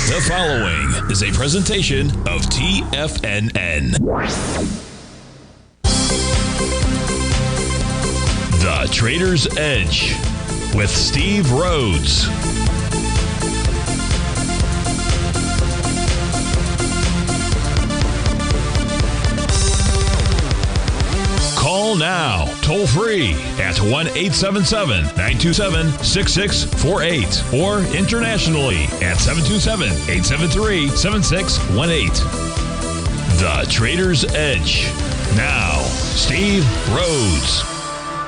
The following is a presentation of TFNN. The Trader's Edge with Steve Rhodes. Call now, toll free at 1-877-927-6648 or internationally at 727-873-7618. The Trader's Edge. Now, Steve Rhodes.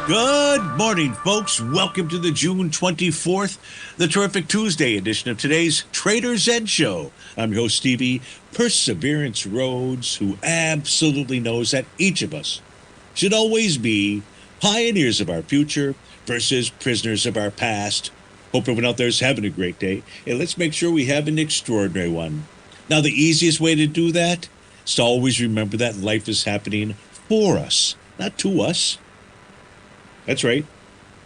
Good morning, folks. Welcome to the June 24th, the terrific Tuesday edition of today's Trader's Edge Show. I'm your host, Stevie Perseverance Rhodes, who absolutely knows that each of us should always be pioneers of our future versus prisoners of our past. Hope everyone out there is having a great day, and let's make sure we have an extraordinary one. Now, the easiest way to do that is to always remember that life is happening for us, not to us. That's right.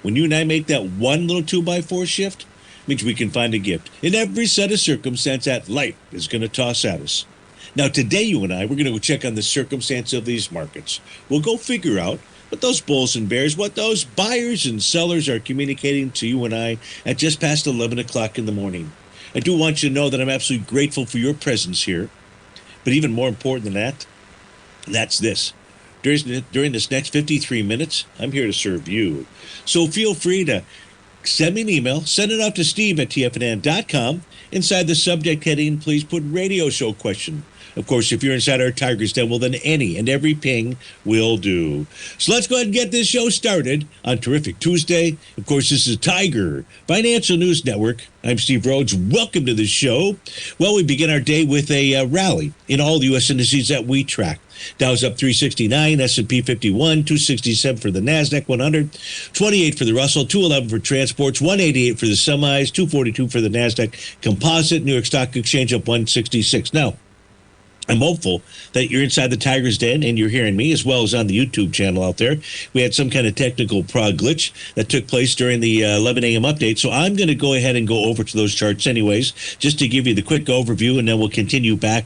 When you and I make that one little 2x4 shift, it means we can find a gift in every set of circumstance that life is going to toss at us. Now, today, you and I, we're going to go check on the circumstance of these markets. We'll go figure out what those bulls and bears, what those buyers and sellers are communicating to you and I at just past 11 o'clock in the morning. I do want you to know that I'm absolutely grateful for your presence here. But even more important than that, that's this. During this next 53 minutes, I'm here to serve you. So feel free to send me an email. Send it off to Steve at TFNN.com. Inside the subject heading, please put radio show question. Of course, if you're inside our Tigers Den, well, then any and every ping will do. So let's go ahead and get this show started on Terrific Tuesday. Of course, this is Tiger Financial News Network. I'm Steve Rhodes. Welcome to the show. Well, we begin our day with a rally in all the U.S. indices that we track. Dow's up 369, S&P 51, 267 for the NASDAQ 100, 28 for the Russell, 211 for transports, 188 for the semis, 242 for the NASDAQ Composite, New York Stock Exchange up 166. Now, I'm hopeful that you're inside the Tiger's Den and you're hearing me as well as on the YouTube channel out there. We had some kind of technical glitch that took place during the 11 a.m. update. So I'm going to go ahead and go over to those charts anyways, just to give you the quick overview, and then we'll continue back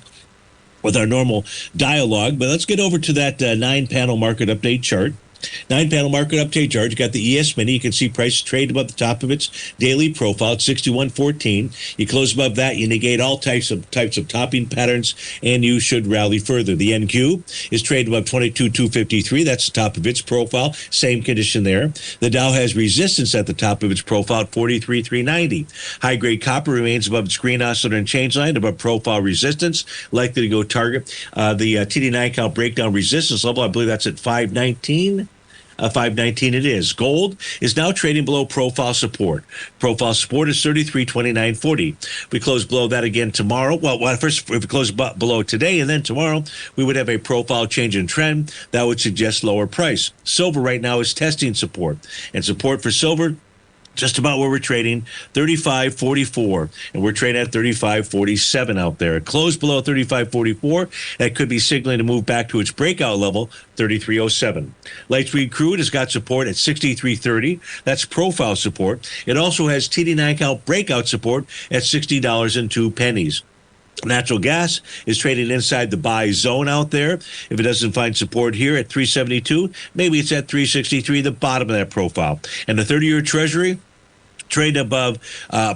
with our normal dialogue. But let's get over to that 9-panel market update chart. 9-panel market update chart. You got the ES Mini. You can see price trade above the top of its daily profile at 61.14. You close above that, you negate all types of topping patterns, and you should rally further. The NQ is traded above 22.253. That's the top of its profile. Same condition there. The Dow has resistance at the top of its profile at 43.390. High-grade copper remains above its green oscillator and change line, above profile resistance, likely to go target the TD9 count breakdown resistance level. I believe that's at 519. 519 it is. Gold is now trading below profile support. Profile support is 33.2940. We close below that again tomorrow. Well, first, if we close below today and then tomorrow, we would have a profile change in trend that would suggest lower price. Silver right now is testing support, and support for silver just about where we're trading, 35.44, and we're trading at 35.47 out there. It closed below 35.44. That could be signaling to move back to its breakout level, 33.07. Light sweet crude has got support at 63.30. That's profile support. It also has TD9 count breakout support at $60.02. Natural gas is trading inside the buy zone out there. If it doesn't find support here at 372, maybe it's at 363, the bottom of that profile. And the 30-year Treasury trade above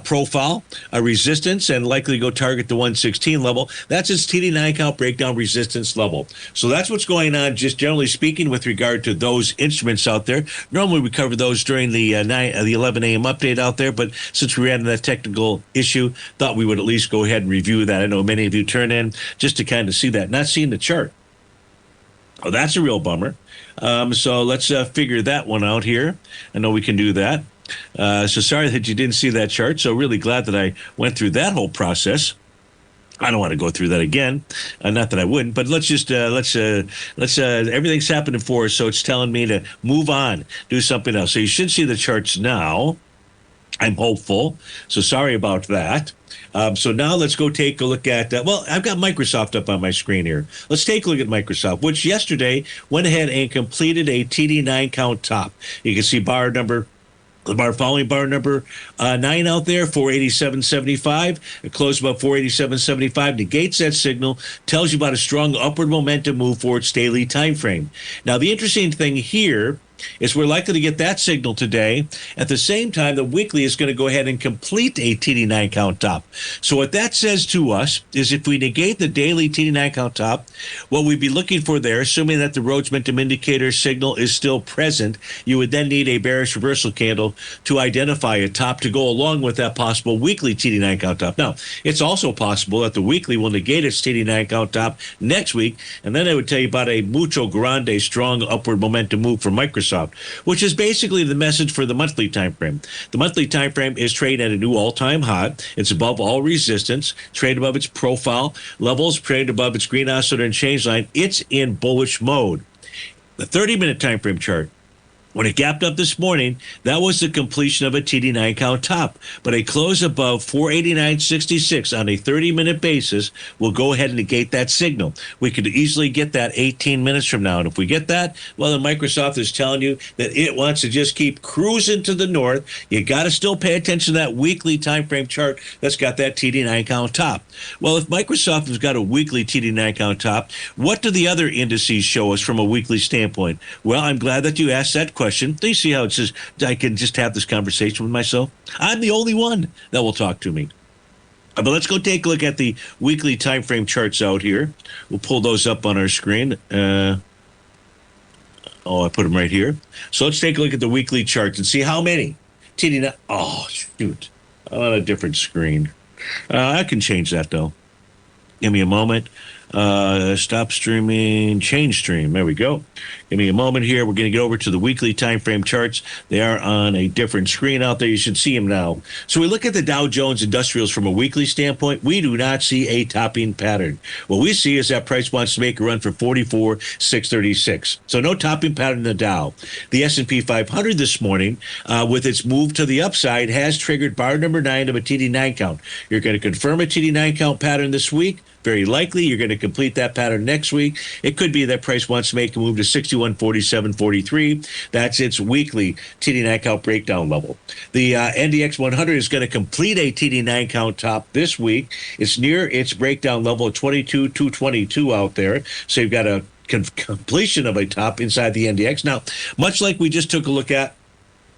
profile, a resistance, and likely go target the 116 level. That's its TD9 count breakdown resistance level. So that's what's going on, just generally speaking, with regard to those instruments out there. Normally we cover those during the 11 a.m. update out there, but since we ran into that technical issue, thought we would at least go ahead and review that. I know many of you turn in just to kind of see that, not seeing the chart. Oh, that's a real bummer. So let's figure that one out here. I know we can do that. So sorry that you didn't see that chart. So really glad that I went through that whole process. I don't want to go through that again. Not that I wouldn't, but let's everything's happening for us. So it's telling me to move on, do something else. So you should see the charts now. I'm hopeful. So sorry about that. So now let's go take a look at, well, I've got Microsoft up on my screen here. Let's take a look at Microsoft, which yesterday went ahead and completed a TD9 count top. You can see bar number The bar following bar number 9 out there, 487.75. It closed about 487.75. Negates that signal, tells you about a strong upward momentum move for its daily time frame. Now, the interesting thing here is we're likely to get that signal today. At the same time, the weekly is going to go ahead and complete a TD9 count top. So what that says to us is if we negate the daily TD9 count top, what we'd be looking for there, assuming that the Rhodes Momentum Indicator signal is still present, you would then need a bearish reversal candle to identify a top to go along with that possible weekly TD9 count top. Now, it's also possible that the weekly will negate its TD9 count top next week, and then I would tell you about a mucho grande strong upward momentum move for Microsoft, which is basically the message for the monthly time frame. The monthly time frame is trading at a new all-time high. It's above all resistance, trade above its profile levels, trade above its green oscillator and change line. It's in bullish mode. The 30-minute time frame chart, when it gapped up this morning, that was the completion of a TD9 count top. But a close above 489.66 on a 30-minute basis will go ahead and negate that signal. We could easily get that 18 minutes from now. And if we get that, well, then Microsoft is telling you that it wants to just keep cruising to the north. You got to still pay attention to that weekly time frame chart that's got that TD9 count top. Well, if Microsoft has got a weekly TD9 count top, what do the other indices show us from a weekly standpoint? Well, I'm glad that you asked that question. Do you see how it says I can just have this conversation with myself? I'm the only one that will talk to me. But let's go take a look at the weekly time frame charts out here. We'll pull those up on our screen. I put them right here. So let's take a look at the weekly charts and see how many TD9. Oh, shoot. I'm on a different screen. I can change that, though. Give me a moment. Stop streaming, change stream. There we go. Give me a moment here. We're going to get over to the weekly time frame charts. They are on a different screen out there. You should see them now. So we look at the Dow Jones Industrials from a weekly standpoint. We do not see a topping pattern. What we see is that price wants to make a run for 44,636. So no topping pattern in the Dow. The S&P 500 this morning, with its move to the upside, has triggered bar number 9 of a TD9 count. You're going to confirm a TD9 count pattern this week. Very likely you're going to complete that pattern next week. It could be that price wants to make a move to 61.47.43. That's its weekly TD9 count breakdown level. The NDX 100 is going to complete a TD9 count top this week. It's near its breakdown level of 22,222 out there. So you've got a completion of a top inside the NDX. Now, much like we just took a look at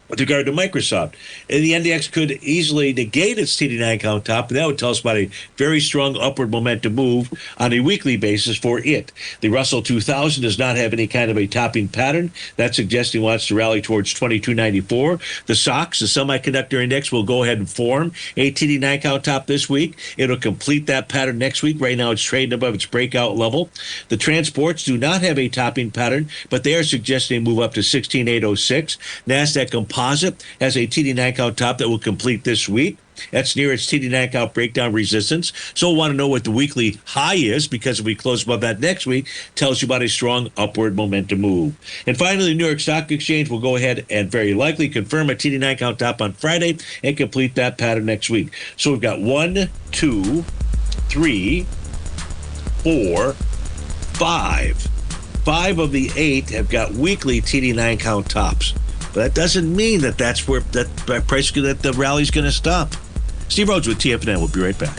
with regard to Microsoft, and the NDX could easily negate its TD9 count top, and that would tell us about a very strong upward momentum move on a weekly basis for it. The Russell 2000 does not have any kind of a topping pattern. That's suggesting it wants to rally towards 2294. The SOX, the Semiconductor Index, will go ahead and form a TD9 count top this week. It'll complete that pattern next week. Right now it's trading above its breakout level. The transports do not have a topping pattern, but they are suggesting a move up to 16,806. NASDAQ Composite has a TD9 count top that will complete this week. That's near its TD9 count breakdown resistance. So we'll want to know what the weekly high is, because if we close above that next week, tells you about a strong upward momentum move. And finally, the New York Stock Exchange will go ahead and very likely confirm a TD9 count top on Friday and complete that pattern next week. So we've got 1, 2, 3, 4, 5. 5 of the 8 have got weekly TD9 count tops. But that doesn't mean that that's where that price that the rally's going to stop. Steve Rhodes with TFNN. We'll be right back.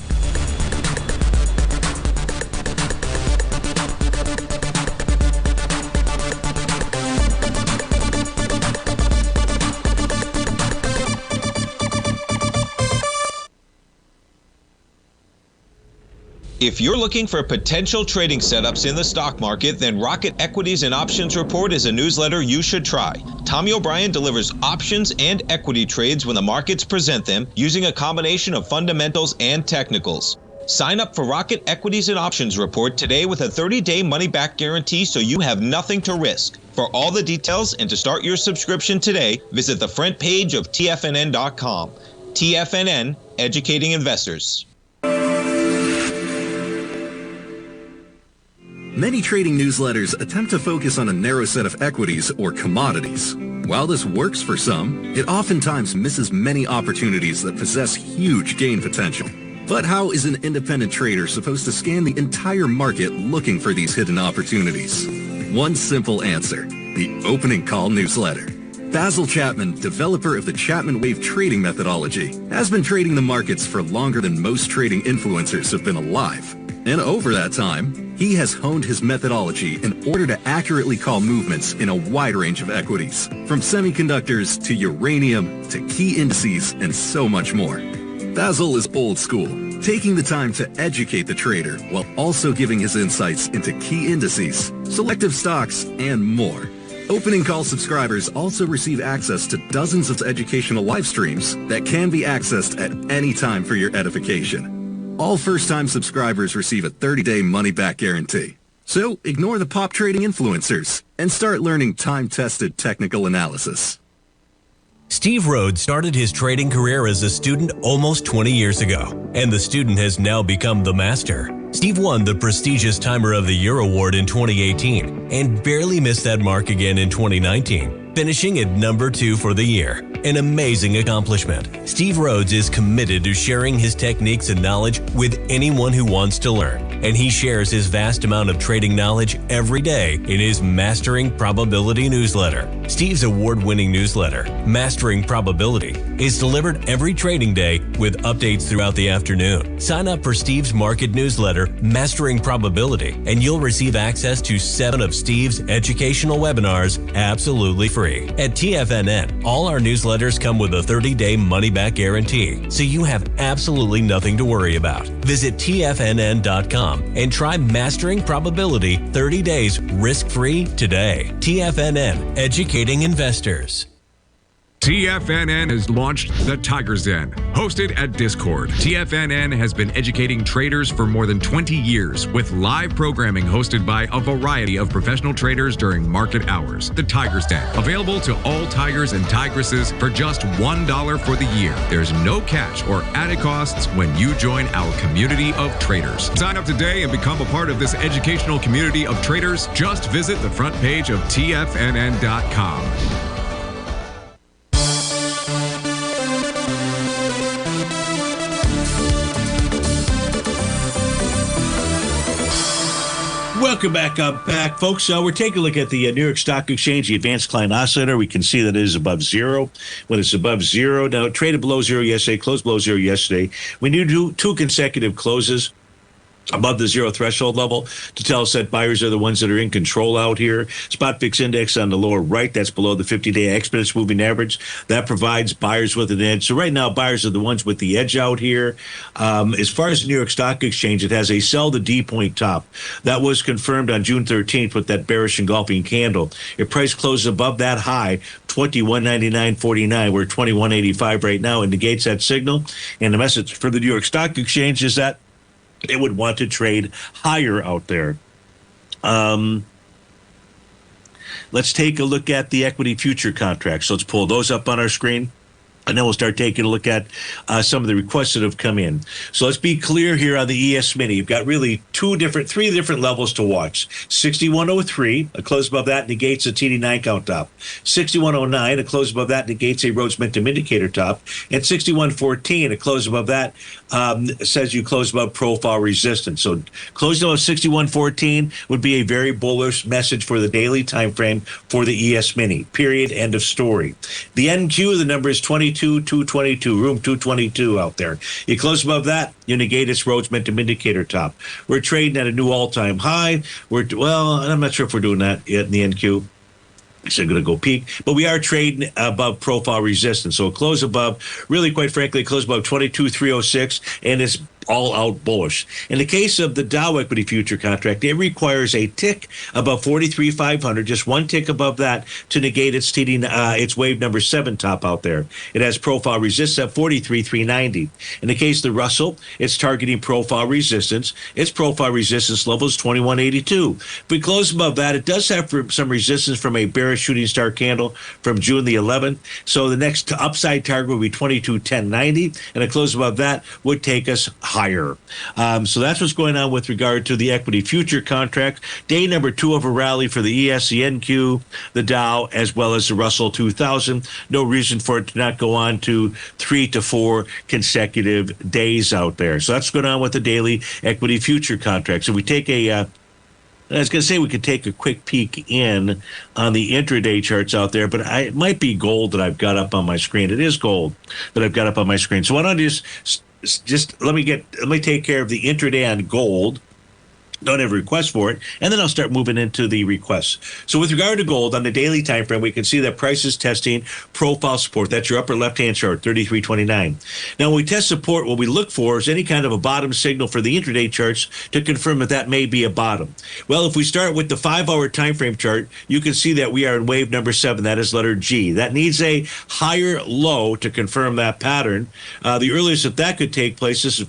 If you're looking for potential trading setups in the stock market, then Rocket Equities and Options Report is a newsletter you should try. Tommy O'Brien delivers options and equity trades when the markets present them, using a combination of fundamentals and technicals. Sign up for Rocket Equities and Options Report today with a 30-day money-back guarantee, so you have nothing to risk. For all the details and to start your subscription today, visit the front page of TFNN.com. TFNN, educating investors. Many trading newsletters attempt to focus on a narrow set of equities or commodities. While this works for some, it oftentimes misses many opportunities that possess huge gain potential. But how is an independent trader supposed to scan the entire market looking for these hidden opportunities? One simple answer: the Opening Call newsletter. Basil Chapman, developer of the Chapman Wave trading methodology, has been trading the markets for longer than most trading influencers have been alive. And over that time, he has honed his methodology in order to accurately call movements in a wide range of equities, from semiconductors to uranium to key indices and so much more. Basil is old school, taking the time to educate the trader while also giving his insights into key indices, selective stocks, and more. Opening call subscribers also receive access to dozens of educational live streams that can be accessed at any time for your edification. All first-time subscribers receive a 30-day money-back guarantee. So ignore the pop trading influencers and start learning time-tested technical analysis. Steve Rhodes started his trading career as a student almost 20 years ago, and the student has now become the master. Steve won the prestigious Timer of the Year award in 2018 and barely missed that mark again in 2019, finishing at number 2 for the year. An amazing accomplishment. Steve Rhodes is committed to sharing his techniques and knowledge with anyone who wants to learn, and he shares his vast amount of trading knowledge every day in his Mastering Probability newsletter. Steve's award-winning newsletter, Mastering Probability, is delivered every trading day with updates throughout the afternoon. Sign up for Steve's market newsletter, Mastering Probability, and you'll receive access to 7 of Steve's educational webinars absolutely free. At TFNN, all our newsletters come with a 30-day money-back guarantee, so you have absolutely nothing to worry about. Visit TFNN.com and try Mastering Probability 30 days risk-free today. TFNN, educating investors. TFNN has launched the Tiger's Den. Hosted at Discord, TFNN has been educating traders for more than 20 years with live programming hosted by a variety of professional traders during market hours. The Tiger's Den, available to all tigers and tigresses for just $1 for the year. There's no catch or added costs when you join our community of traders. Sign up today and become a part of this educational community of traders. Just visit the front page of TFNN.com. Welcome back, folks. We're taking a look at the New York Stock Exchange, the Advanced Client Oscillator. We can see that it is above zero. When it's above zero, now it traded below zero yesterday, closed below zero yesterday. We need to do 2 consecutive closes above the zero threshold level to tell us that buyers are the ones that are in control out here. Spot VIX index on the lower right, that's below the 50-day exponential moving average. That provides buyers with an edge. So right now, buyers are the ones with the edge out here. As far as the New York Stock Exchange, it has a sell the D point top. That was confirmed on June 13th with that bearish engulfing candle. If price closes above that high, 2199.49, we're 2185 right now, and negates that signal. And the message for the New York Stock Exchange is that it would want to trade higher out there. Let's take a look at the equity future contracts. So let's pull those up on our screen. And then we'll start taking a look at some of the requests that have come in. So let's be clear here on the ES Mini. You've got really three different levels to watch. 6103, a close above that negates a TD9 count top. 6109, a close above that negates a Rhodes Momentum Indicator top. And 6114, a close above that says you close above profile resistance. So closing above 6114 would be a very bullish message for the daily time frame for the ES Mini. Period. End of story. The NQ, the number is 222, room 222 out there. You close above that, you negate its Rhodes Momentum Indicator top. We're trading at a new all-time high. I'm not sure if we're doing that yet in the NQ. It's going to go peak, but we are trading above profile resistance. So close above, really, quite frankly, close above 22,306, and it's all out bullish. In the case of the Dow equity future contract, it requires a tick above 43,500, just one tick above that to negate its its wave number 7 top out there. It has profile resistance at 43,390. In the case of the Russell, it's targeting profile resistance. Its profile resistance level is 2182. If we close above that, it does have some resistance from a bearish shooting star candle from June the 11th. So the next upside target would be 22,1090, and a close above that would take us higher. So that's what's going on with regard to the equity future contract. Day number 2 of a rally for the ES, the NQ, the Dow, as well as the Russell 2000. No reason for it to not go on to 3 to 4 consecutive days out there. So that's going on with the daily equity future contract. So we take a I was going to say we could take a quick peek in on the intraday charts out there, but it might be gold that I've got up on my screen. It is gold that I've got up on my screen. So why don't I just let me take care of the intraday on gold. Don't have a request for it, and then I'll start moving into the requests. So with regard to gold, on the daily time frame, we can see that price is testing profile support. That's your upper left-hand chart, 33.29. Now, when we test support, what we look for is any kind of a bottom signal for the intraday charts to confirm that may be a bottom. Well, if we start with the 5-hour time frame chart, you can see that we are in wave number 7. That is letter G. That needs a higher low to confirm that pattern. The earliest that could take place, this is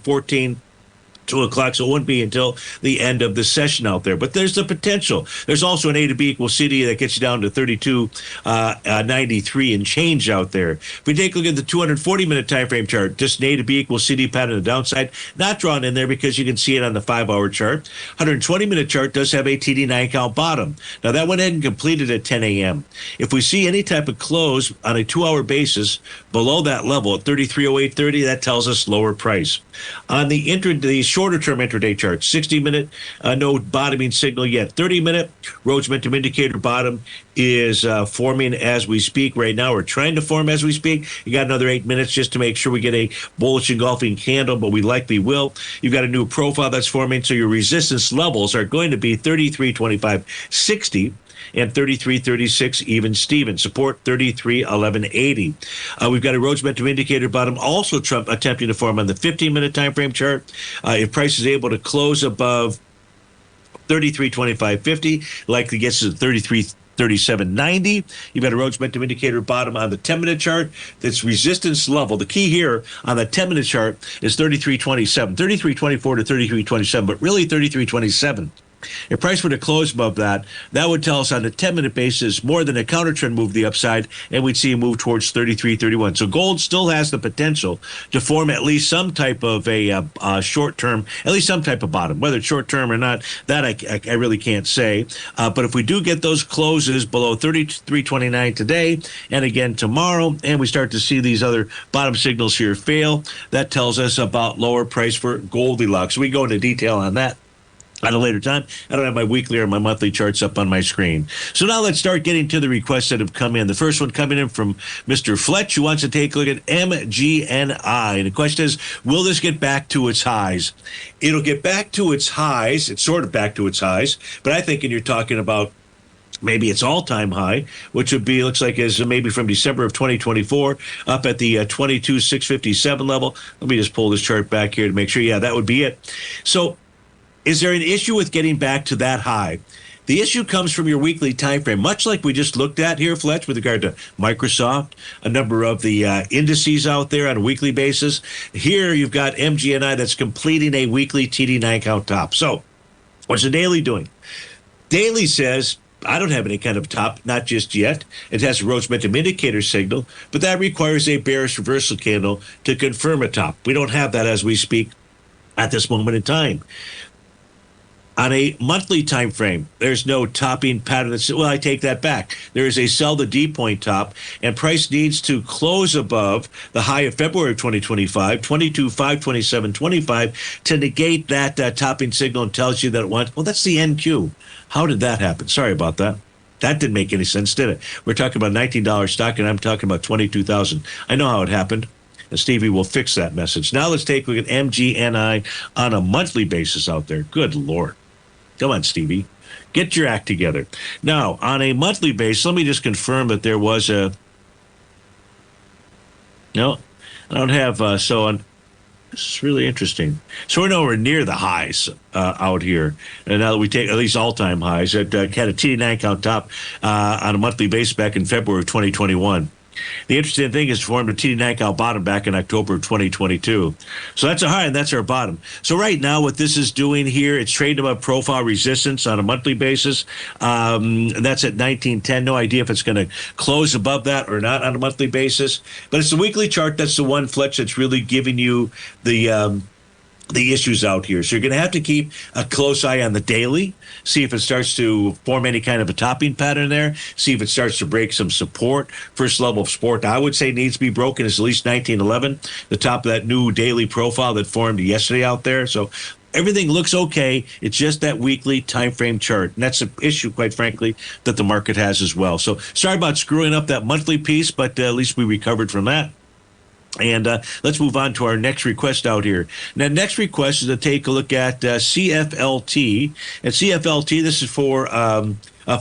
2 o'clock, so it wouldn't be until the end of the session out there. But there's the potential. There's also an A to B equals CD that gets you down to 32.93 and change out there. If we take a look at the 240-minute time frame chart, just an A to B equals CD pattern on the downside, not drawn in there because you can see it on the 5-hour chart. 120-minute chart does have a TD9 count bottom. Now, that went ahead and completed at 10 a.m. If we see any type of close on a 2-hour basis below that level at 33.0830, that tells us lower price. On the shorter-term intraday chart, 60-minute, no bottoming signal yet. 30-minute, Rhodes momentum indicator bottom is forming as we speak right now, or trying to form as we speak. You got another 8 minutes just to make sure we get a bullish engulfing candle, but we likely will. You've got a new profile that's forming, so your resistance levels are going to be 33.2560. And 33.36 even Steven. Support 33.1180. We've got a Rhodes momentum indicator bottom also attempting to form on the 15-minute time frame chart. If price is able to close above 33.2550, likely gets to 33.3790. You've got a Rhodes momentum indicator bottom on the 10-minute chart. That's resistance level. The key here on the 10-minute chart is 33.27, 33.24 to 33.27, but really 33.27. If price were to close above that, that would tell us on a 10-minute basis more than a counter trend move the upside, and we'd see a move towards 33.31. So gold still has the potential to form at least some type of a short-term, at least some type of bottom. Whether it's short-term or not, that I really can't say. But if we do get those closes below 33.29 today and again tomorrow, and we start to see these other bottom signals here fail, that tells us about lower price for Goldilocks. We go into detail on that at a later time. I don't have my weekly or my monthly charts up on my screen. So now let's start getting to the requests that have come in. The first one coming in from Mr. Fletch, who wants to take a look at MGNI. And the question is, will this get back to its highs? It'll get back to its highs. It's sort of back to its highs. But I think you're talking about maybe its all-time high, which would be, looks like is maybe from December of 2024 up at the 22,657 level. Let me just pull this chart back here to make sure. Yeah, that would be it. So is there an issue with getting back to that high? The issue comes from your weekly time frame, much like we just looked at here, Fletch, with regard to Microsoft, a number of the indices out there on a weekly basis. Here you've got MGNI that's completing a weekly TD9 count top. So what's the daily doing? Daily says, I don't have any kind of top, not just yet. It has a Rhodes momentum indicator signal, but that requires a bearish reversal candle to confirm a top. We don't have that as we speak at this moment in time. On a monthly time frame, there's no topping pattern. Well, I take that back. There is a sell the D point top, and price needs to close above the high of February of 2025, 22,527.25, to negate that topping signal and tells you that it wants, well, that's the NQ. How did that happen? Sorry about that. That didn't make any sense, did it? We're talking about $19 stock, and I'm talking about 22,000. I know how it happened. And Stevie will fix that message. Now let's take a look at MGNI on a monthly basis out there. Good Lord. Come on, Stevie. Get your act together. Now, on a monthly basis, let me just confirm that there was a... No, I don't have... This is really interesting. So we're nowhere near the highs out here. And now that we take at least all-time highs, it had a TD9 count top on a monthly basis back in February of 2021. The interesting thing is it formed a TD9 count bottom back in October of 2022. So that's a high, and that's our bottom. So right now, what this is doing here, it's trading above profile resistance on a monthly basis. And that's at 1910. No idea if it's going to close above that or not on a monthly basis. But it's the weekly chart. That's the one, Fletch, that's really giving you the issues out here. So you're going to have to keep a close eye on the daily, see if it starts to form any kind of a topping pattern there, see if it starts to break some support. First level of support I would say needs to be broken is at least 1911, the top of that new daily profile that formed yesterday out there. So everything looks okay. It's just that weekly time frame chart. And that's an issue, quite frankly, that the market has as well. So sorry about screwing up that monthly piece, but at least we recovered from that. And let's move on to our next request out here. Now, next request is to take a look at CFLT. And CFLT, this is for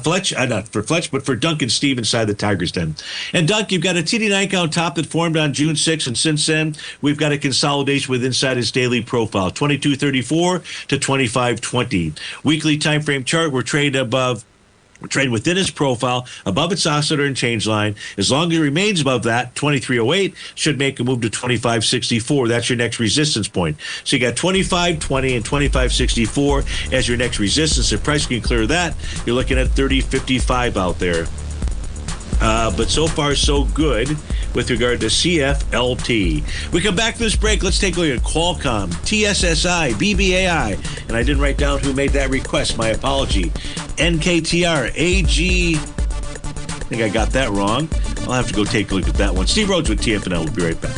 Fletch, not for Fletch, but for Dunk and Steve inside the Tigers Den. And Dunk, you've got a TD9 count top that formed on June 6th, and since then, we've got a consolidation with inside his daily profile, 2234 to 2520. Weekly time frame chart, we're trading within his profile, above its oscillator and change line. As long as it remains above that, 2308 should make a move to 2564. That's your next resistance point. So you got 2520 and 2564 as your next resistance. If price can clear that, you're looking at 3055 out there. But so far, so good with regard to CFLT. We come back from this break. Let's take a look at Qualcomm, TSSI, BBAI. And I didn't write down who made that request. My apology. NKTR, AG. I think I got that wrong. I'll have to go take a look at that one. Steve Rhodes with TFNN. We'll be right back.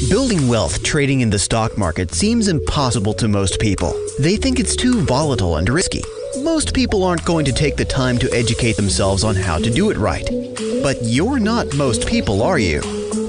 Building wealth trading in the stock market seems impossible to most people. They think it's too volatile and risky. Most people aren't going to take the time to educate themselves on how to do it right. But you're not most people, are you?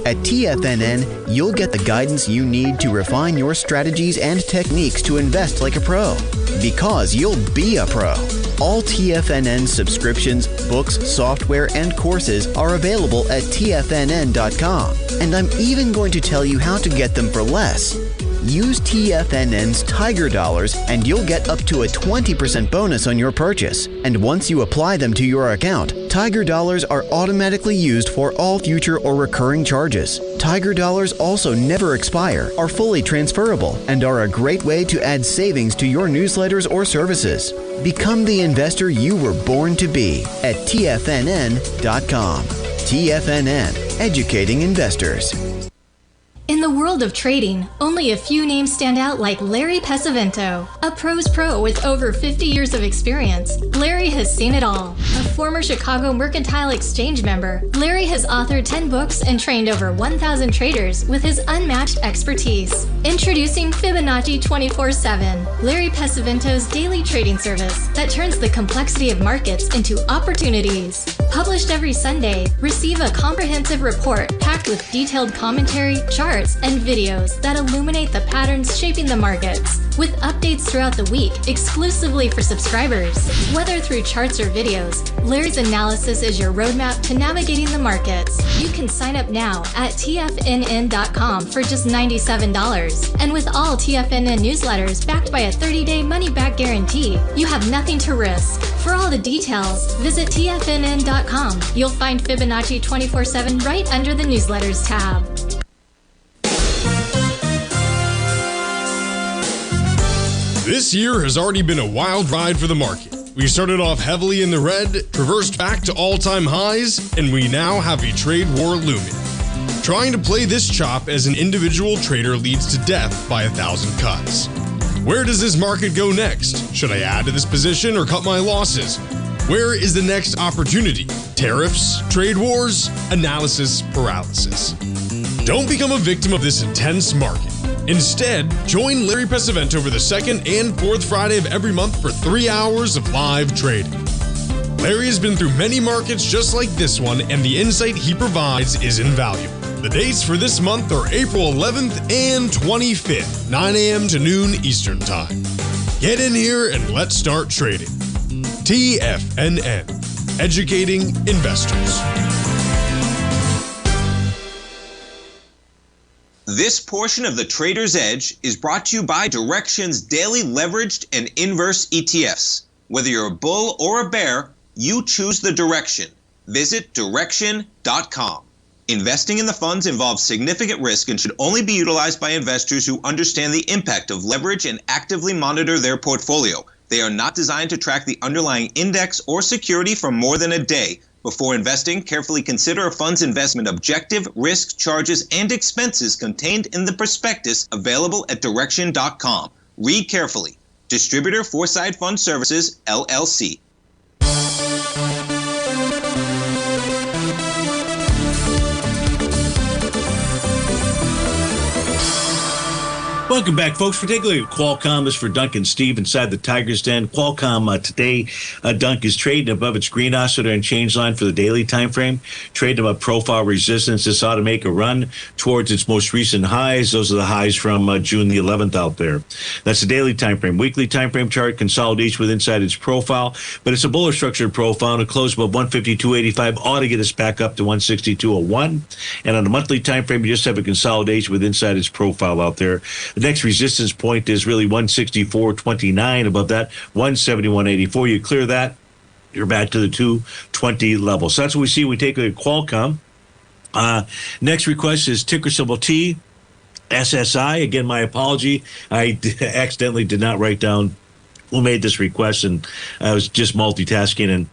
At TFNN, you'll get the guidance you need to refine your strategies and techniques to invest like a pro. Because you'll be a pro. All TFNN subscriptions, books, software, and courses are available at TFNN.com. And I'm even going to tell you how to get them for less. Use TFNN's Tiger Dollars and you'll get up to a 20% bonus on your purchase. And once you apply them to your account, Tiger Dollars are automatically used for all future or recurring charges. Tiger Dollars also never expire, are fully transferable, and are a great way to add savings to your newsletters or services. Become the investor you were born to be at TFNN.com. TFNN, educating investors. In the world of trading, only a few names stand out like Larry Pesavento, a pro's pro with over 50 years of experience. Larry has seen it all. A former Chicago Mercantile Exchange member, Larry has authored 10 books and trained over 1,000 traders with his unmatched expertise. Introducing Fibonacci 24/7, Larry Pesavento's daily trading service that turns the complexity of markets into opportunities. Published every Sunday, receive a comprehensive report packed with detailed commentary, charts, and videos that illuminate the patterns shaping the markets, with updates throughout the week exclusively for subscribers. Whether through charts or videos, Larry's analysis is your roadmap to navigating the markets. You can sign up now at TFNN.com for just $97. And with all TFNN newsletters backed by a 30-day money-back guarantee, you have nothing to risk. For all the details, visit TFNN.com. You'll find Fibonacci 24/7 right under the newsletters tab. This year has already been a wild ride for the market. We started off heavily in the red, traversed back to all-time highs, and we now have a trade war looming. Trying to play this chop as an individual trader leads to death by 1,000 cuts. Where does this market go next? Should I add to this position or cut my losses? Where is the next opportunity? Tariffs, trade wars, analysis paralysis. Don't become a victim of this intense market. Instead, join Larry Pesavento over the second and fourth Friday of every month for 3 hours of live trading. Larry has been through many markets just like this one, and the insight he provides is invaluable. The dates for this month are April 11th and 25th, 9 a.m. to noon Eastern Time. Get in here and let's start trading. TFNN, educating investors. This portion of the Trader's Edge is brought to you by Direxion's daily leveraged and inverse ETFs. Whether you're a bull or a bear, you choose the direction. Visit Direxion.com. Investing in the funds involves significant risk and should only be utilized by investors who understand the impact of leverage and actively monitor their portfolio. They are not designed to track the underlying index or security for more than a day. Before investing, carefully consider a fund's investment objective, risk, charges, and expenses contained in the prospectus available at Direxion.com. Read carefully. Distributor Foreside Fund Services, LLC. Welcome back, folks. We're taking a look at Qualcomm. This is for Dunk and Steve inside the Tiger's Den. Qualcomm today, Dunk is trading above its green oscillator and change line for the daily time frame. Trading above profile resistance. This ought to make a run towards its most recent highs. Those are the highs from June the 11th out there. That's the daily time frame. Weekly time frame chart consolidates with inside its profile, but it's a bullish structured profile, and a close above 152.85 ought to get us back up to 162.01. And on the monthly time frame, you just have a consolidation with inside its profile out there. The next resistance point is really 164.29. Above that, 171.84. You clear that, you're back to the 220 level. So that's what we see. We take a look at Qualcomm. Next request is ticker symbol T. SSI. Again, my apology. I accidentally did not write down who made this request, and I was just multitasking, and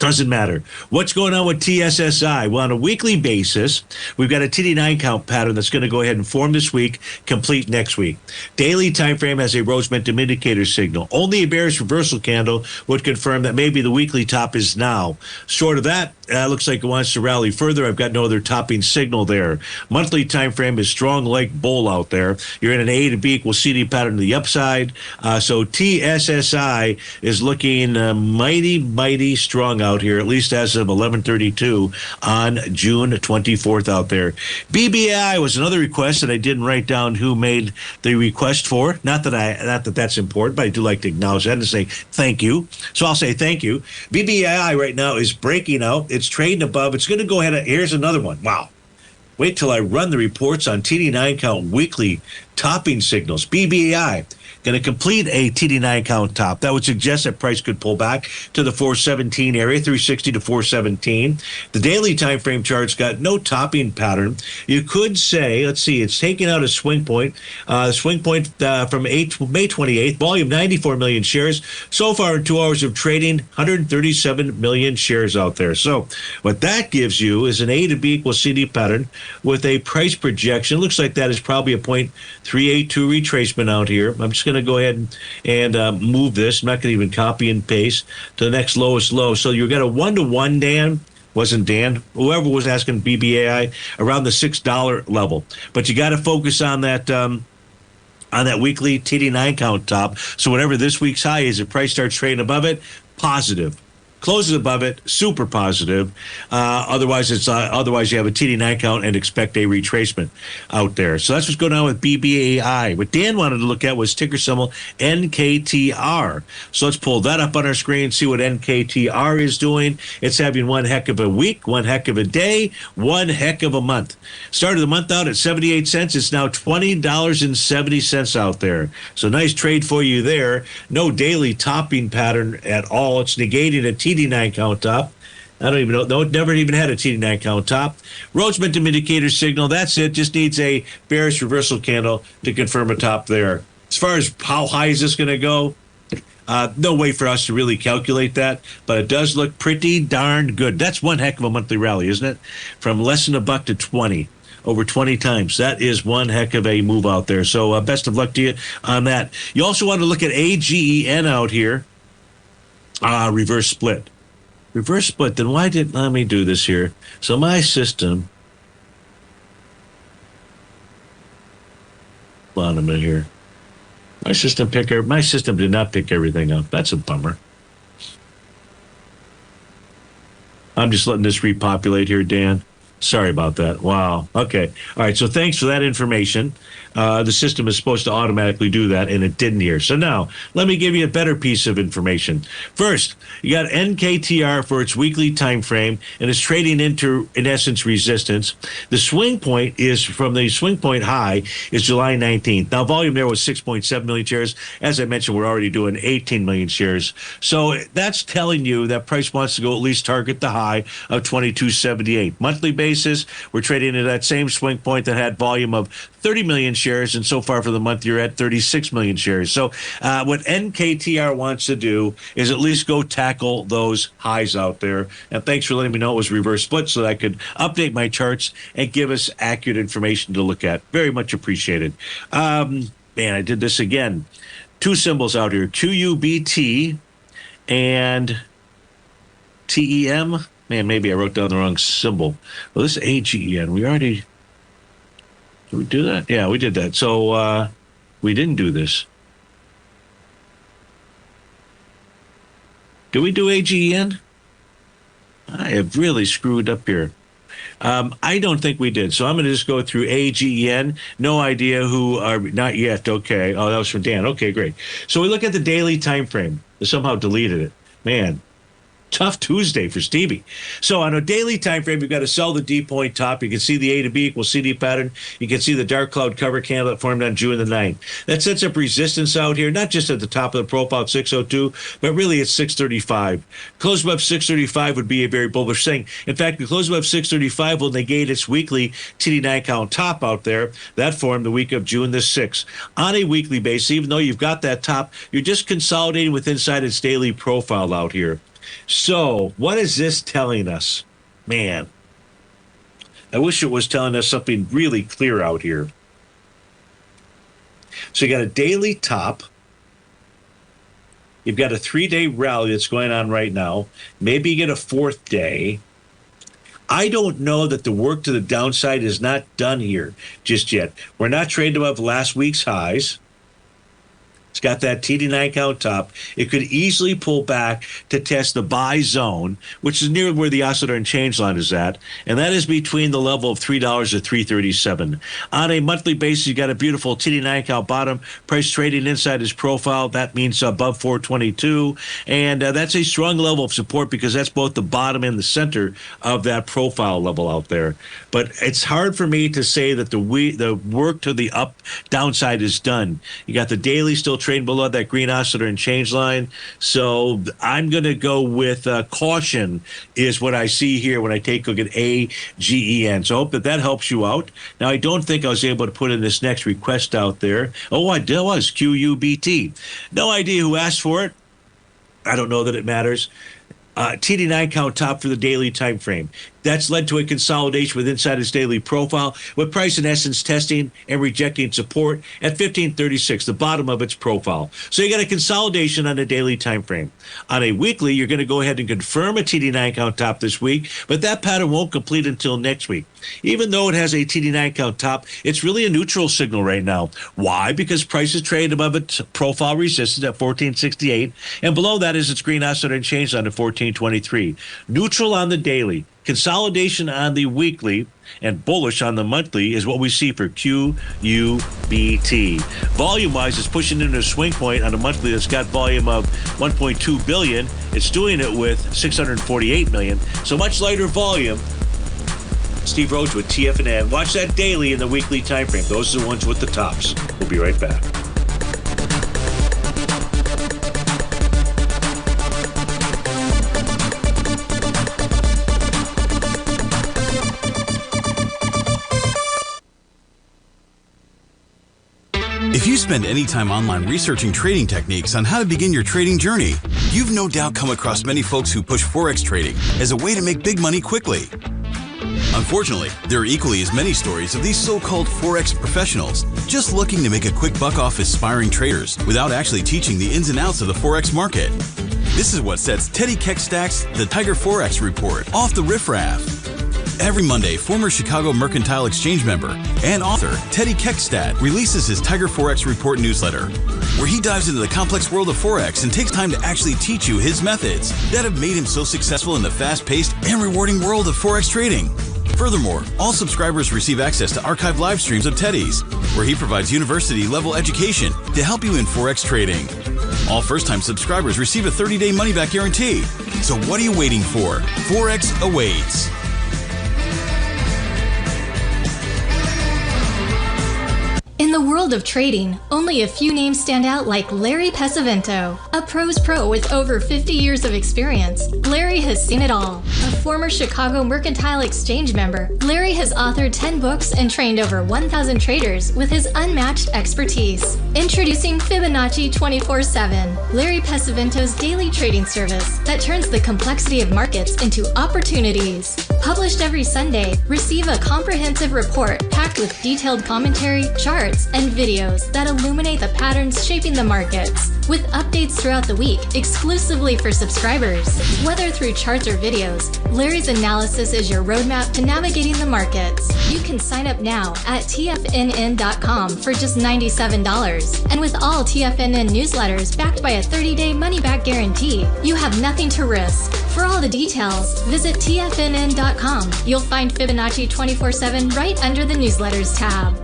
doesn't matter. What's going on with TSSI? Well, on a weekly basis, we've got a TD9 count pattern that's going to go ahead and form this week, complete next week. Daily time frame has a Rhodes momentum indicator signal. Only a bearish reversal candle would confirm that maybe the weekly top is now. Short of that, looks like it wants to rally further. I've got no other topping signal there. Monthly time frame is strong like bull out there. You're in an A to B equals CD pattern to the upside. So TSSI is looking mighty strong out here, at least as of 11:32 on June 24th out there. BBI was another request that I didn't write down who made the request for. Not that that's important, but I do like to acknowledge that and say thank you. So I'll say thank you. BBI right now is breaking out. It's trading above. It's going to go ahead. Here's another one. Wow. Wait till I run the reports on TD9 count weekly topping signals. BBI going to complete a TD9 count top. That would suggest that price could pull back to the 417 area, 360 to 417. The daily time frame chart's got no topping pattern. You could say, let's see, it's taking out a swing point. Swing point from May 28th, volume 94 million shares. So far in 2 hours of trading, 137 million shares out there. So what that gives you is an A to B equals CD pattern with a price projection. Looks like that is probably a 0.382 retracement out here. I'm just going to go ahead and move this. I'm not going to even copy and paste to the next lowest low. So you've got a 1-to-1, Dan. Wasn't Dan. Whoever was asking BBAI around the $6 level. But you got to focus on that weekly TD9 count top. So whatever this week's high is, if price starts trading above it, positive. Closes above it, super positive. Otherwise, you have a TD9 count and expect a retracement out there. So that's what's going on with BBAI. What Dan wanted to look at was ticker symbol NKTR. So let's pull that up on our screen and see what NKTR is doing. It's having one heck of a week, one heck of a day, one heck of a month. Started the month out at 78 cents. It's now $20.70 out there. So nice trade for you there. No daily topping pattern at all. It's negating a TD9 count top. I don't even know. No, never even had a TD9 count top. Rhodes momentum indicator signal. That's it. Just needs a bearish reversal candle to confirm a top there. As far as how high is this going to go, no way for us to really calculate that, but it does look pretty darn good. That's one heck of a monthly rally, isn't it? From less than $1 to 20. Over 20 times. That is one heck of a move out there. So best of luck to you on that. You also want to look at AGEN out here. Reverse split. Reverse split. Then let me do this here. So my system, hold on a minute here. My system did not pick everything up. That's a bummer. I'm just letting this repopulate here, Dan. Sorry about that. Wow. Okay. All right. So thanks for that information. The system is supposed to automatically do that, and it didn't here. So now, let me give you a better piece of information. First, you got NKTR for its weekly time frame, and it's trading into, in essence, resistance. The swing point is from the swing point high is July 19th. Now, volume there was 6.7 million shares. As I mentioned, we're already doing 18 million shares. So that's telling you that price wants to go at least target the high of 22.78. Monthly basis, we're trading at that same swing point that had volume of 30 million shares, and so far for the month, you're at 36 million shares. So what NKTR wants to do is at least go tackle those highs out there. And thanks for letting me know it was reverse split so that I could update my charts and give us accurate information to look at. Very much appreciated. Man, I did this again. Two symbols out here, QUBT and TEM. Man, maybe I wrote down the wrong symbol. Well, this is AGEN. Did we do that? Yeah, we did that. So We didn't do this. Do we do AGEN? I have really screwed up here. I don't think we did. So I'm going to just go through AGEN. No idea who are, not yet. Okay. Oh, that was from Dan. Okay, great. So we look at the daily time frame. They somehow deleted it. Man. Tough Tuesday for Stevie. So on a daily time frame, you've got to sell the D point top. You can see the A to B equals CD pattern. You can see the dark cloud cover candle that formed on June the 9th. That sets up resistance out here, not just at the top of the profile at 602, but really at 635. Close above 635 would be a very bullish thing. In fact, the close above 635 will negate its weekly TD9 count top out there. That formed the week of June the 6th. On a weekly basis, even though you've got that top, you're just consolidating with inside its daily profile out here. So, what is this telling us? Man, I wish it was telling us something really clear out here. So you got a daily top. You've got a 3-day rally that's going on right now. Maybe you get a 4th day. I don't know that the work to the downside is not done here just yet. We're not trading above last week's highs. It's got that TD9 count top. It could easily pull back to test the buy zone, which is near where the oscillator and change line is at, and that is between the level of $3 to $3.37. On a monthly basis, you got a beautiful TD9 count bottom, price trading inside his profile. That means above 422, and that's a strong level of support because that's both the bottom and the center of that profile level out there. But it's hard for me to say that the work to the downside is done. You got the daily still trading below that green oscillator and change line. So I'm going to go with caution is what I see here when I take a look at AGEN. So I hope that helps you out. Now, I don't think I was able to put in this next request out there. Oh, I did, was QUBT. No idea who asked for it. I don't know that it matters. TD9 count top for the daily time frame. That's led to a consolidation with inside its daily profile, with price in essence testing and rejecting support at 1536, the bottom of its profile. So you got a consolidation on a daily time frame. On a weekly, you're going to go ahead and confirm a TD9 count top this week, but that pattern won't complete until next week. Even though it has a TD9 count top, it's really a neutral signal right now. Why? Because price is traded above its profile resistance at 1468, and below that is its green oscillator and change line at 1423. Neutral on the daily. Consolidation on the weekly and bullish on the monthly is what we see for QUBT. Volume-wise, it's pushing into a swing point on a monthly that's got volume of 1.2 billion. It's doing it with 648 million. So much lighter volume. Steve Rhodes with TFNN. Watch that daily and the weekly time frame. Those are the ones with the tops. We'll be right back. If you spend any time online researching trading techniques on how to begin your trading journey, you've no doubt come across many folks who push Forex trading as a way to make big money quickly. Unfortunately, there are equally as many stories of these so-called Forex professionals just looking to make a quick buck off aspiring traders without actually teaching the ins and outs of the Forex market. This is what sets Teddy Keckstack's The Tiger Forex Report off the riffraff. Every Monday, former Chicago Mercantile Exchange member and author Teddy Keckstack releases his Tiger Forex Report newsletter, where he dives into the complex world of Forex and takes time to actually teach you his methods that have made him so successful in the fast-paced and rewarding world of Forex trading. Furthermore, all subscribers receive access to archived live streams of Teddy's, where he provides university-level education to help you in Forex trading. All first-time subscribers receive a 30-day money-back guarantee. So what are you waiting for? Forex awaits. In the world of trading, only a few names stand out like Larry Pesavento, a pros pro with over 50 years of experience. Larry has seen it all. A former Chicago Mercantile Exchange member, Larry has authored 10 books and trained over 1,000 traders with his unmatched expertise. Introducing Fibonacci 24/7, Larry Pesavento's daily trading service that turns the complexity of markets into opportunities. Published every Sunday, receive a comprehensive report packed with detailed commentary, charts, and videos that illuminate the patterns shaping the markets, with updates throughout the week exclusively for subscribers. Whether through charts or videos, Larry's analysis is your roadmap to navigating the markets. You can sign up now at TFNN.com for just $97. And with all TFNN newsletters backed by a 30-day money-back guarantee, you have nothing to risk. For all the details, visit TFNN.com. You'll find Fibonacci 24/7 right under the newsletters tab.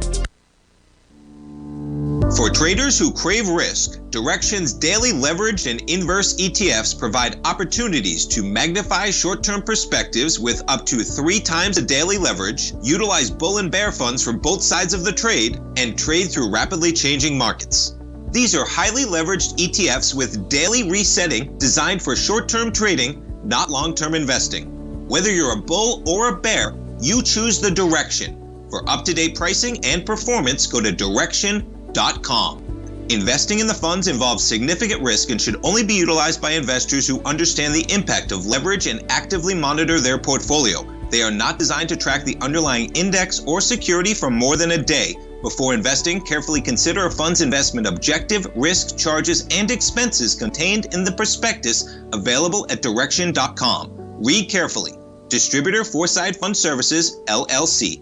For traders who crave risk, Direxion's daily leveraged and inverse ETFs provide opportunities to magnify short-term perspectives with up to 3 times a daily leverage, utilize bull and bear funds from both sides of the trade, and trade through rapidly changing markets. These are highly leveraged ETFs with daily resetting designed for short-term trading, not long-term investing. Whether you're a bull or a bear, you choose the Direxion. For up-to-date pricing and performance, go to Direxion.com. Investing in the funds involves significant risk and should only be utilized by investors who understand the impact of leverage and actively monitor their portfolio. They are not designed to track the underlying index or security for more than a day. Before investing, carefully consider a fund's investment objective, risk, charges, and expenses contained in the prospectus available at Direxion.com. Read carefully. Distributor Foreside Fund Services, LLC.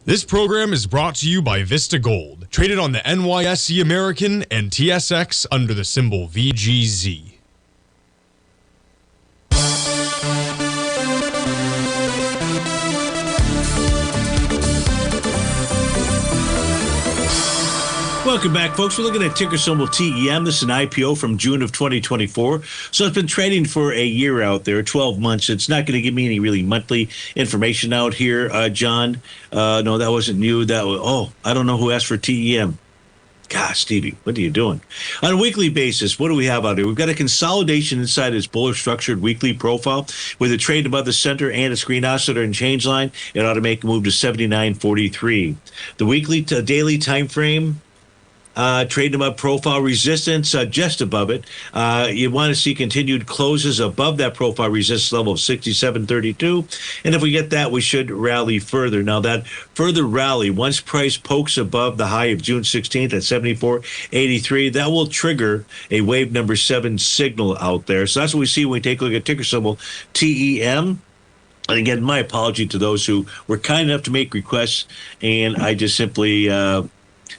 This program is brought to you by Vista Gold, traded on the NYSE American and TSX under the symbol VGZ. Welcome back, folks. We're looking at ticker symbol TEM. This is an IPO from June of 2024. So it's been trading for a year out there, 12 months. It's not going to give me any really monthly information out here, John. No, that wasn't you. I don't know who asked for TEM. Gosh, Stevie, what are you doing? On a weekly basis, what do we have out here? We've got a consolidation inside its bullish structured weekly profile with a trade above the center and its green oscillator and change line. It ought to make a move to 79.43. The weekly to daily time frame, trading above profile resistance, just above it. You want to see continued closes above that profile resistance level of 67.32. And if we get that, we should rally further. Now, that further rally, once price pokes above the high of June 16th at 74.83, that will trigger a wave number 7 signal out there. So that's what we see when we take a look at ticker symbol TEM. And again, my apology to those who were kind enough to make requests, and I just simply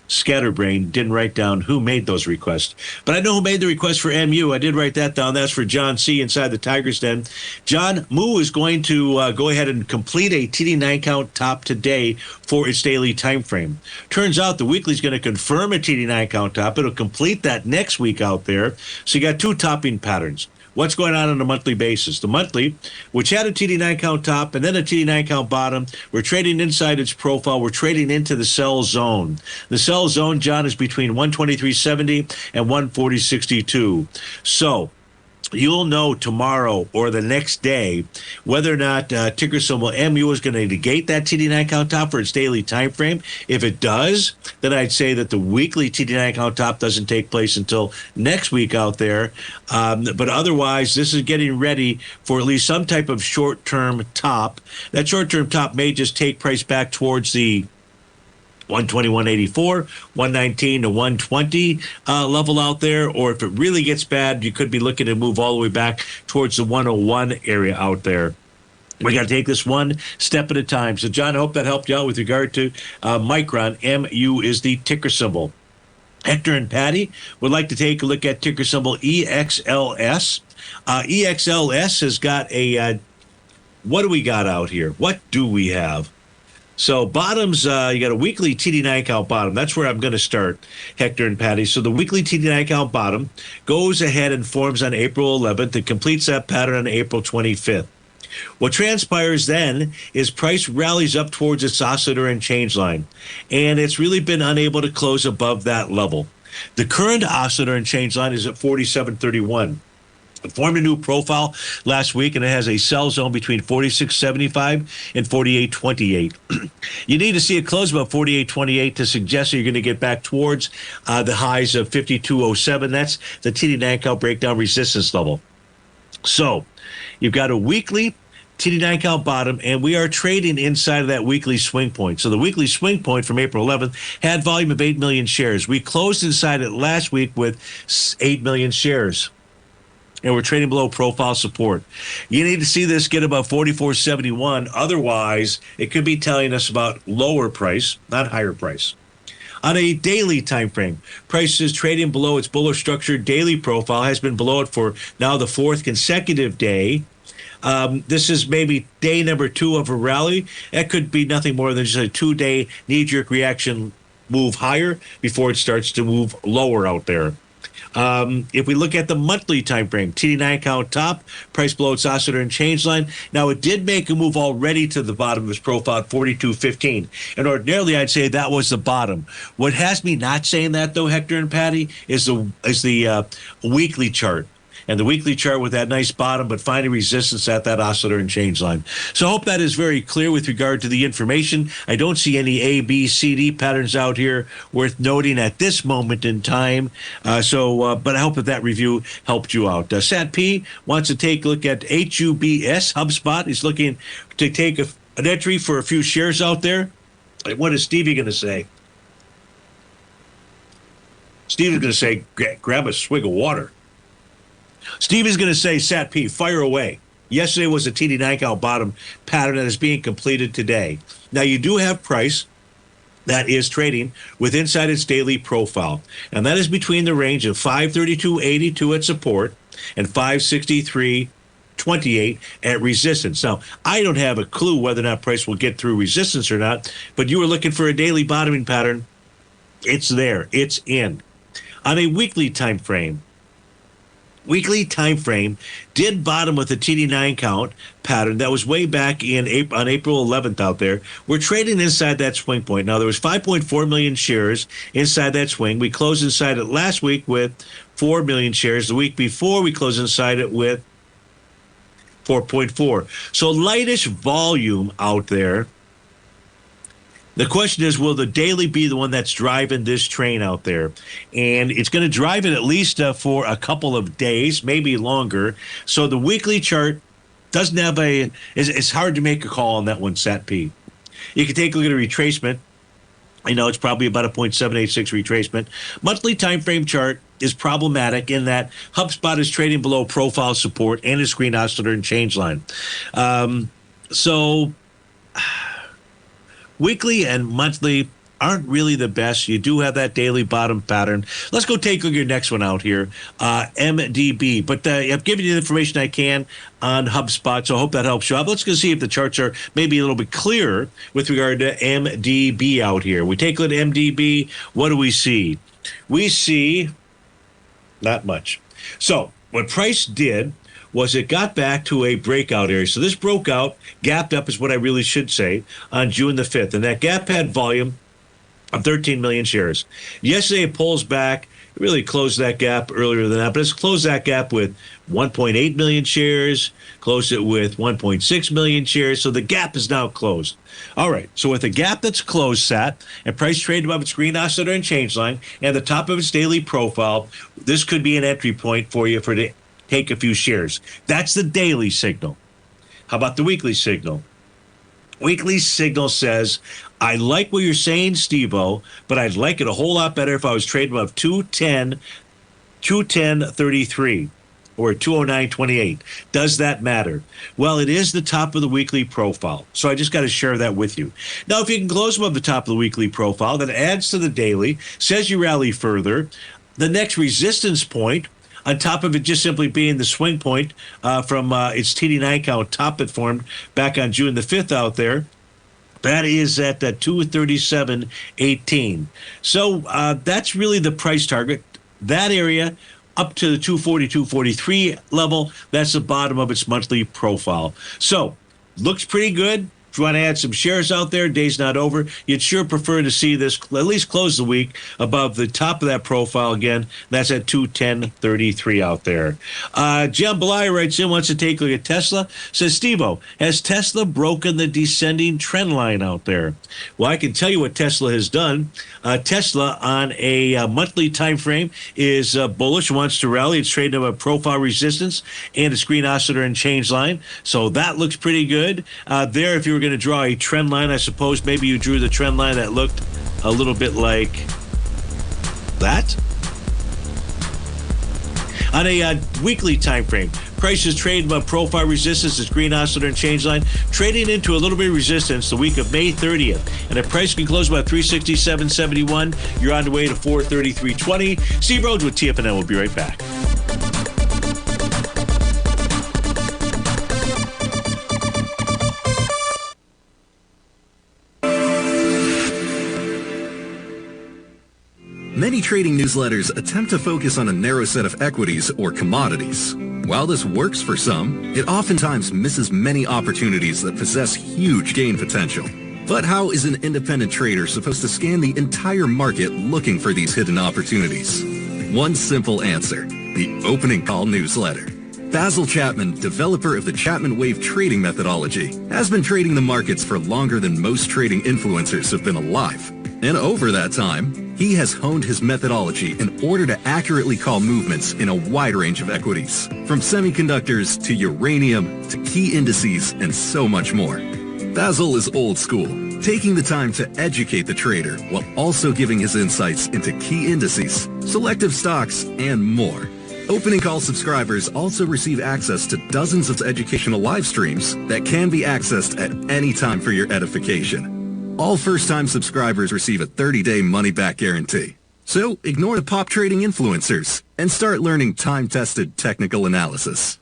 scatterbrain, didn't write down who made those requests. But I know who made the request for MU. I did write that down. That's for John C. inside the Tiger's Den. John Moo is going to go ahead and complete a TD9 count top today for its daily time frame. Turns out the weekly is going to confirm a TD9 count top. It'll complete that next week out there. So you got 2 topping patterns. What's going on a monthly basis? The monthly, which had a TD9 count top and then a TD9 count bottom, we're trading inside its profile. We're trading into the sell zone. The sell zone, John, is between 123.70 and 140.62. So you'll know tomorrow or the next day whether or not ticker symbol MU is going to negate that TD9 count top for its daily time frame. If it does, then I'd say that the weekly TD9 count top doesn't take place until next week out there. But otherwise, this is getting ready for at least some type of short-term top. That short-term top may just take price back towards the 121.84, 119 to 120 level out there, or if it really gets bad, you could be looking to move all the way back towards the 101 area out there. We got to take this one step at a time. So, John, I hope that helped you out with regard to Micron. MU is the ticker symbol. Hector and Patty would like to take a look at ticker symbol EXLS. EXLS has got a, what do we got out here? What do we have? So bottoms, you got a weekly TD9 count bottom. That's where I'm going to start, Hector and Patty. So the weekly TD9 count bottom goes ahead and forms on April 11th. It completes that pattern on April 25th. What transpires then is price rallies up towards its oscillator and change line, and it's really been unable to close above that level. The current oscillator and change line is at 47.31. It formed a new profile last week, and it has a sell zone between 46.75 and 48.28. You need to see it close about 48.28 to suggest that you're going to get back towards the highs of 52.07. That's the TD9 count breakdown resistance level. So you've got a weekly TD9 count bottom, and we are trading inside of that weekly swing point. So the weekly swing point from April 11th had volume of 8 million shares. We closed inside it last week with 8 million shares. And we're trading below profile support. You need to see this get above 44.71. Otherwise, it could be telling us about lower price, not higher price. On a daily time frame, price is trading below its bullish structured daily profile, has been below it for now the fourth consecutive day. This is maybe day number 2 of a rally. That could be nothing more than just a 2-day knee-jerk reaction move higher before it starts to move lower out there. If we look at the monthly time frame, TD9 count top, price below its oscillator and change line. Now, it did make a move already to the bottom of its profile at 42.15. And ordinarily, I'd say that was the bottom. What has me not saying that, though, Hector and Patty, is the weekly chart. And the weekly chart with that nice bottom, but finding resistance at that oscillator and change line. So I hope that is very clear with regard to the information. I don't see any A, B, C, D patterns out here worth noting at this moment in time. But I hope that review helped you out. Sat P wants to take a look at HUBS, HubSpot. He's looking to take an entry for a few shares out there. What is Stevie going to say? Stevie's going to say, grab a swig of water. Steve is going to say, Sat P, fire away. Yesterday was a TD9 count bottom pattern that is being completed today. Now, you do have price that is trading with inside its daily profile, and that is between the range of 532.82 at support and 563.28 at resistance. Now, I don't have a clue whether or not price will get through resistance or not, but you were looking for a daily bottoming pattern. It's there. It's in. On a weekly time frame, did bottom with a TD9 count pattern that was way back on April 11th out there. We're trading inside that swing point. Now, there was 5.4 million shares inside that swing. We closed inside it last week with 4 million shares. The week before, we closed inside it with 4.4. So lightish volume out there. The question is, will the daily be the one that's driving this train out there? And it's going to drive it at least for a couple of days, maybe longer. So the weekly chart doesn't have it's hard to make a call on that one, Sat P. You can take a look at a retracement. It's probably about a 0.786 retracement. Monthly time frame chart is problematic in that HubSpot is trading below profile support and its green oscillator and change line. Weekly and monthly aren't really the best. You do have that daily bottom pattern. Let's go take a look at your next one out here, MDB. But I've given you the information I can on HubSpot, so I hope that helps you out. Let's go see if the charts are maybe a little bit clearer with regard to MDB out here. We take a look at MDB. What do we see? We see not much. So what price did was it got back to a breakout area. So this broke out, gapped up is what I really should say, on June the 5th. And that gap had volume of 13 million shares. Yesterday it pulls back. It really closed that gap earlier than that, but it's closed that gap with 1.8 million shares, closed it with 1.6 million shares. So the gap is now closed. All right, so with a gap that's closed, Sat, and price traded above its green oscillator and change line, and the top of its daily profile, this could be an entry point for you to take a few shares. That's the daily signal. How about the weekly signal? Weekly signal says, I like what you're saying, Steve-O, but I'd like it a whole lot better if I was trading above 210.33 or 209.28. Does that matter? Well, it is the top of the weekly profile, so I just got to share that with you. Now, if you can close above the top of the weekly profile, that adds to the daily, says you rally further. The next resistance point, on top of it just simply being the swing point from its TD9 count top that formed back on June the 5th out there, that is at 237.18. So that's really the price target. That area up to the 240, 243 level, that's the bottom of its monthly profile. So looks pretty good If you want to add some shares out there, day's not over. You'd sure prefer to see this at least close the week above the top of that profile again. That's at 210.33 out there. Jambalaya writes in, wants to take a look at Tesla. Says, Steve-O, has Tesla broken the descending trend line out there? Well, I can tell you what Tesla has done. Tesla on a monthly time frame is bullish, wants to rally. It's trading at a profile resistance and its green oscillator and change line. So that looks pretty good. There, if you were going to draw a trend line, I suppose maybe you drew the trend line that looked a little bit like that. On a weekly time frame, price is trading above profile resistance, its green oscillator and change line, trading into a little bit of resistance the week of May 30th. And if price can close about 367.71, you're on the way to 433.20. Steve Rhodes with TFNN. We'll be right back. Many trading newsletters attempt to focus on a narrow set of equities or commodities. While this works for some, it oftentimes misses many opportunities that possess huge gain potential. But how is an independent trader supposed to scan the entire market looking for these hidden opportunities? One simple answer: the opening call newsletter. Basil Chapman, developer of the Chapman Wave trading methodology, has been trading the markets for longer than most trading influencers have been alive. And over that time, he has honed his methodology in order to accurately call movements in a wide range of equities, from semiconductors to uranium to key indices and so much more. Basil is old school, taking the time to educate the trader while also giving his insights into key indices, selective stocks, and more. Opening call subscribers also receive access to dozens of educational live streams that can be accessed at any time for your edification. All first-time subscribers receive a 30-day money-back guarantee. So ignore the pop trading influencers and start learning time-tested technical analysis.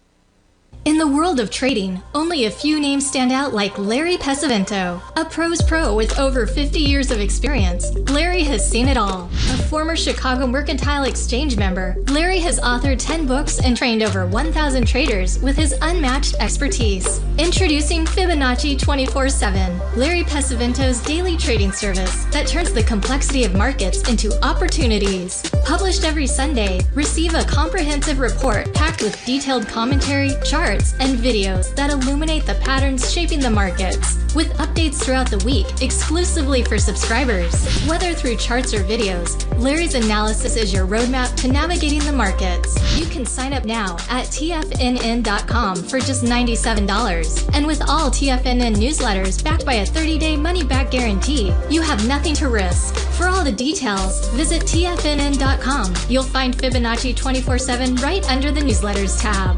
In the world of trading, only a few names stand out like Larry Pesavento. A pro's pro with over 50 years of experience, Larry has seen it all. A former Chicago Mercantile Exchange member, Larry has authored 10 books and trained over 1,000 traders with his unmatched expertise. Introducing Fibonacci 24/7, Larry Pesavento's daily trading service that turns the complexity of markets into opportunities. Published every Sunday, receive a comprehensive report packed with detailed commentary, charts, and videos that illuminate the patterns shaping the markets, with updates throughout the week exclusively for subscribers. Whether through charts or videos, Larry's analysis is your roadmap to navigating the markets. You can sign up now at TFNN.com for just $97. And with all TFNN newsletters backed by a 30-day money-back guarantee, you have nothing to risk. For all the details, visit TFNN.com. You'll find Fibonacci 24/7 right under the newsletters tab.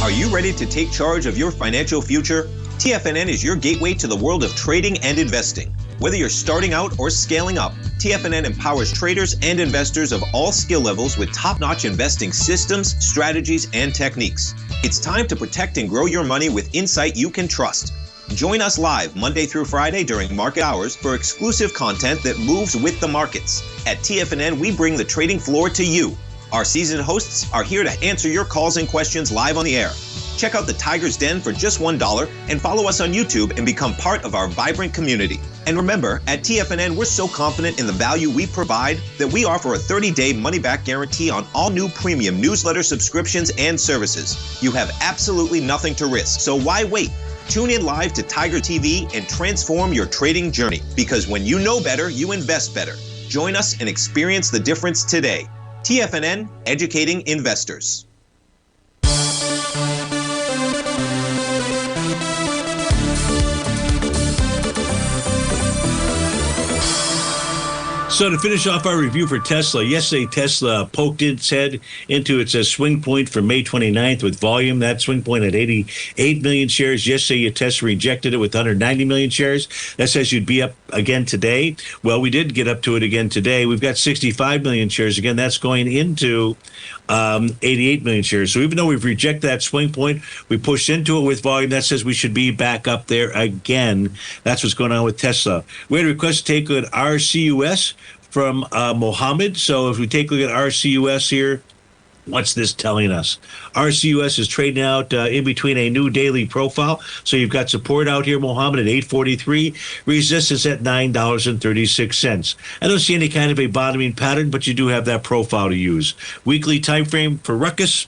Are you ready to take charge of your financial future? TFNN is your gateway to the world of trading and investing. Whether you're starting out or scaling up, TFNN empowers traders and investors of all skill levels with top-notch investing systems, strategies, and techniques. It's time to protect and grow your money with insight you can trust. Join us live Monday through Friday during market hours for exclusive content that moves with the markets. At TFNN, we bring the trading floor to you. Our seasoned hosts are here to answer your calls and questions live on the air. Check out the Tiger's Den for just $1 and follow us on YouTube and become part of our vibrant community. And remember, at TFNN, we're so confident in the value we provide that we offer a 30-day money-back guarantee on all new premium newsletter subscriptions and services. You have absolutely nothing to risk, so why wait? Tune in live to Tiger TV and transform your trading journey, because when you know better, you invest better. Join us and experience the difference today. TFNN, educating investors. So to finish off our review for Tesla, yesterday Tesla poked its head into its swing point for May 29th with volume. That swing point at 88 million shares. Yesterday, Tesla rejected it with 190 million shares. That says you'd be up again today. Well, we did get up to it again today. We've got 65 million shares. Again, that's going into 88 million shares. So even though we've rejected that swing point, we pushed into it with volume. That says we should be back up there again. That's what's going on with Tesla. We had a request to take a look at RCUS from Mohammed. So if we take a look at RCUS here, What's this telling us? RCUS is trading out in between a new daily profile. So you've got support out here, Mohammed, at 843. Resistance at $9.36. I don't see any kind of a bottoming pattern, but you do have that profile to use. Weekly time frame for Ruckus.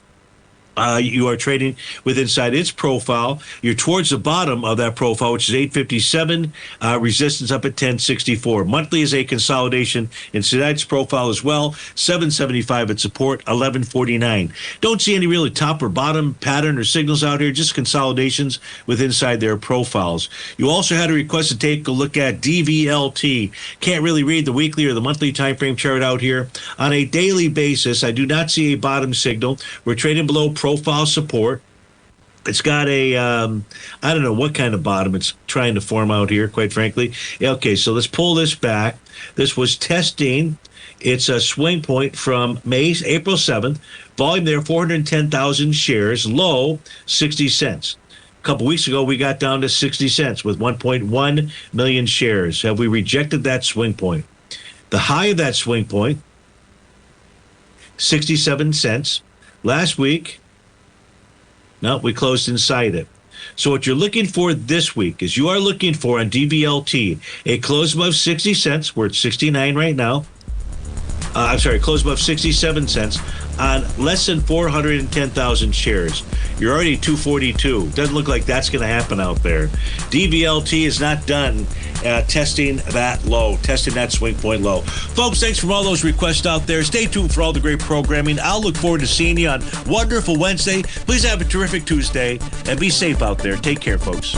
You are trading with inside its profile. You're towards the bottom of that profile, which is 857. Resistance up at 1064. Monthly is a consolidation inside its profile as well. 775 at support, 1149. Don't see any really top or bottom pattern or signals out here, just consolidations with inside their profiles. You also had a request to take a look at DVLT. Can't really read the weekly or the monthly time frame chart out here. On a daily basis, I do not see a bottom signal. We're trading below profile support. It's got a, I don't know what kind of bottom it's trying to form out here, quite frankly. Okay, so let's pull this back. This was testing. It's a swing point from April 7th. Volume there, 410,000 shares. Low, 60 cents. A couple weeks ago, we got down to 60 cents with 1.1 million shares. Have we rejected that swing point? The high of that swing point, 67 cents. Last week, no, we closed inside it. So what you're looking for this week is you are looking for on DVLT a close above 60 cents. We're at 69 right now. Close above 67 cents on less than 410,000 shares. You're already 242. Doesn't look like that's going to happen out there. DVLT is not done testing that low, testing that swing point low. Folks, thanks for all those requests out there. Stay tuned for all the great programming. I'll look forward to seeing you on Wonderful Wednesday. Please have a terrific Tuesday and be safe out there. Take care, folks.